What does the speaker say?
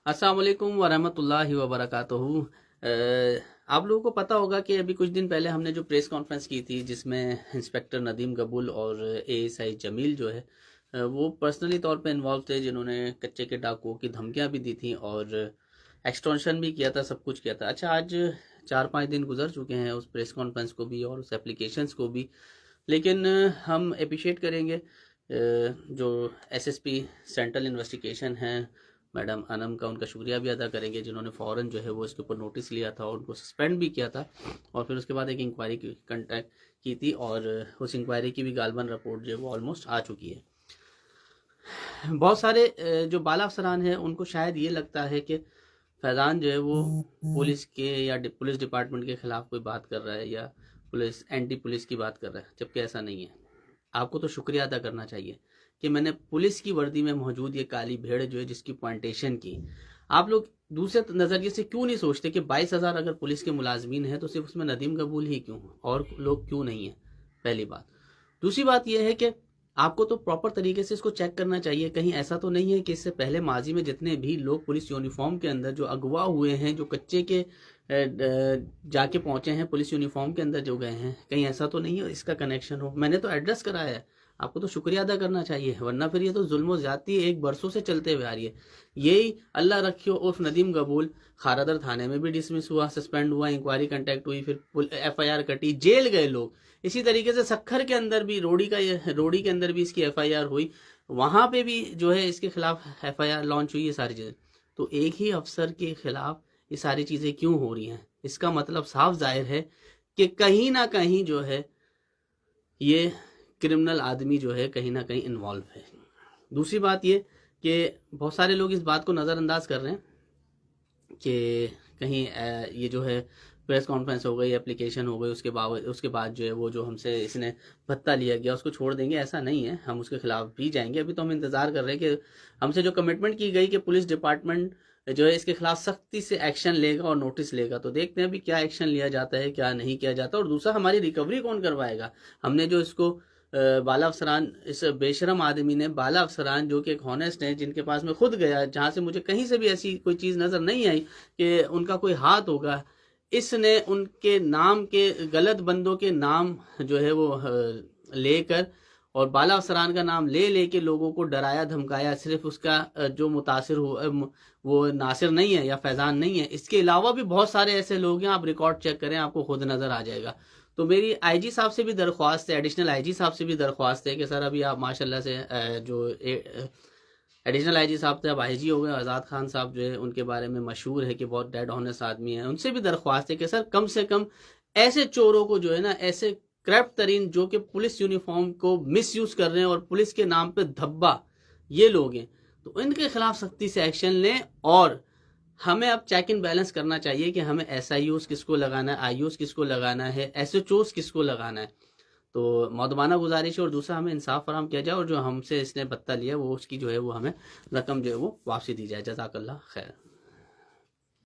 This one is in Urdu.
السلام علیکم ورحمۃ اللہ وبرکاتہ۔ آپ لوگوں کو پتہ ہوگا کہ ابھی کچھ دن پہلے ہم نے جو پریس کانفرنس کی تھی جس میں انسپیکٹر ندیم قبول اور اے ایس آئی جمیل جو ہے وہ پرسنلی طور پہ انوالو تھے، جنہوں نے کچے کے ڈاکوؤں کی دھمکیاں بھی دی تھیں اور ایکسٹورشن بھی کیا تھا، سب کچھ کیا تھا۔ اچھا، آج 4-5 دن گزر چکے ہیں اس پریس کانفرنس کو بھی اور اس اپلیکیشنز کو بھی، لیکن ہم اپریشیٹ کریں گے جو S S P central investigation ہیں میڈم انم کا، ان کا شکریہ بھی ادا کریں گے جنہوں نے فوراً جو ہے وہ اس کے اوپر نوٹس لیا تھا اور ان کو سسپینڈ بھی کیا تھا، اور پھر اس کے بعد ایک انکوائری کی کنٹیکٹ کی تھی، اور اس انکوائری کی بھی غالباً رپورٹ جو ہے وہ آلموسٹ آ چکی ہے۔ بہت سارے جو بالا افسران ہیں ان کو شاید یہ لگتا ہے کہ فیضان جو ہے وہ پولیس کے یا پولیس ڈپارٹمنٹ کے خلاف کوئی بات کر رہا ہے یا پولیس اینٹی پولیس کی بات کر رہا ہے، جبکہ ایسا نہیں ہے۔ آپ کو تو شکریہ ادا کرنا چاہیے کہ میں نے پولیس کی وردی میں موجود یہ کالی بھیڑ جو ہے جس کی پوائنٹیشن کی، آپ لوگ دوسرے نظریے سے کیوں نہیں سوچتے کہ 22,000 اگر پولیس کے ملازمین ہیں تو صرف اس میں ندیم قبول ہی کیوں اور لوگ کیوں نہیں ہیں؟ پہلی بات۔ دوسری بات یہ ہے کہ آپ کو تو پراپر طریقے سے اس کو چیک کرنا چاہیے، کہیں ایسا تو نہیں ہے کہ اس سے پہلے ماضی میں جتنے بھی لوگ پولیس یونیفارم کے اندر جو اغوا ہوئے ہیں، جو کچے کے جا کے پہنچے ہیں پولیس یونیفارم کے اندر جو گئے ہیں، کہیں ایسا تو نہیں ہے اس کا کنیکشن ہو؟ میں نے تو ایڈریس کرایا ہے، آپ کو تو شکریہ ادا کرنا چاہیے، ورنہ پھر یہ تو ظلم و زیادتی ایک برسوں سے چلتے ہوئے آ رہی ہے۔ یہی اللہ رکھیو عرف ندیم قبول خارادر تھانے میں بھی ڈسمس ہوا، سسپینڈ ہوا، انکوائری کنٹیکٹ ہوئی، پھر ایف آئی آر کٹی، جیل گئے لوگ۔ اسی طریقے سے سکھر کے اندر بھی روڑی کے اندر بھی اس کی ایف آئی آر ہوئی، وہاں پہ بھی جو ہے اس کے خلاف ایف آئی آر لانچ ہوئی، یہ ساری چیزیں۔ تو ایک ہی افسر کے خلاف یہ ساری چیزیں کیوں ہو رہی ہیں؟ اس کا مطلب صاف ظاہر ہے کہ کہیں نہ کہیں جو ہے یہ کرمنل آدمی جو ہے کہیں نہ کہیں انوالو ہے۔ دوسری بات یہ کہ بہت سارے لوگ اس بات کو نظر انداز کر رہے ہیں کہ کہیں یہ جو ہے پریس کانفرنس ہو گئی، اپلیکیشن ہو گئی، اس کے بعد جو ہے وہ جو ہم سے اس نے بھتہ لیا گیا اس کو چھوڑ دیں گے، ایسا نہیں ہے، ہم اس کے خلاف بھی جائیں گے۔ ابھی تو ہم انتظار کر رہے ہیں کہ ہم سے جو کمٹمنٹ کی گئی کہ پولیس ڈپارٹمنٹ جو ہے اس کے خلاف سختی سے ایکشن لے گا اور نوٹس لے گا، تو دیکھتے ہیں ابھی کیا ایکشن لیا جاتا ہے کیا نہیں کیا جاتا، اور دوسرا ہماری ریکوری کون کروائے گا؟ ہم نے جو اس کو بالا افسران، اس بے شرم آدمی نے بالا افسران جو کہ ایک ہونیسٹ ہیں، جن کے پاس میں خود گیا جہاں سے مجھے کہیں سے بھی ایسی کوئی چیز نظر نہیں آئی کہ ان کا کوئی ہاتھ ہوگا، اس نے ان کے نام کے غلط بندوں کے نام جو ہے وہ لے کر اور بالا افسران کا نام لے لے کے لوگوں کو ڈرایا دھمکایا۔ صرف اس کا جو متاثر ہوا وہ ناصر نہیں ہے یا فیضان نہیں ہے، اس کے علاوہ بھی بہت سارے ایسے لوگ ہیں، آپ ریکارڈ چیک کریں آپ کو خود نظر آ جائے گا۔ تو میری آئی جی صاحب سے بھی درخواست ہے، ایڈیشنل آئی جی صاحب سے بھی درخواست ہے کہ سر ابھی آپ ماشاءاللہ سے جو ایڈیشنل آئی جی صاحب تھے اب آئی جی ہو گئے، آزاد خان صاحب جو ہے ان کے بارے میں مشہور ہے کہ بہت ڈیڈ آنیسٹ آدمی ہیں، ان سے بھی درخواست ہے کہ سر کم سے کم ایسے چوروں کو جو ہے نا، ایسے کریپٹ ترین جو کہ پولیس یونیفارم کو مس یوز کر رہے ہیں اور پولیس کے نام پہ دھبا یہ لوگ ہیں، تو ان کے خلاف سختی سے ایکشن لیں۔ اور ہمیں اب چیک ان بیلنس کرنا چاہیے کہ ہمیں ایس آئی اوز کس کو لگانا ہے، آئی اوز کس کو لگانا ہے، ایس ایچ اوز کس کو لگانا ہے۔ تو مودبانہ گزارش ہے، اور دوسرا ہمیں انصاف فراہم کیا جائے، اور جو ہم سے اس نے بھتہ لیا وہ اس کی جو ہے وہ ہمیں رقم جو ہے وہ واپسی دی جائے۔ جزاک اللہ خیر۔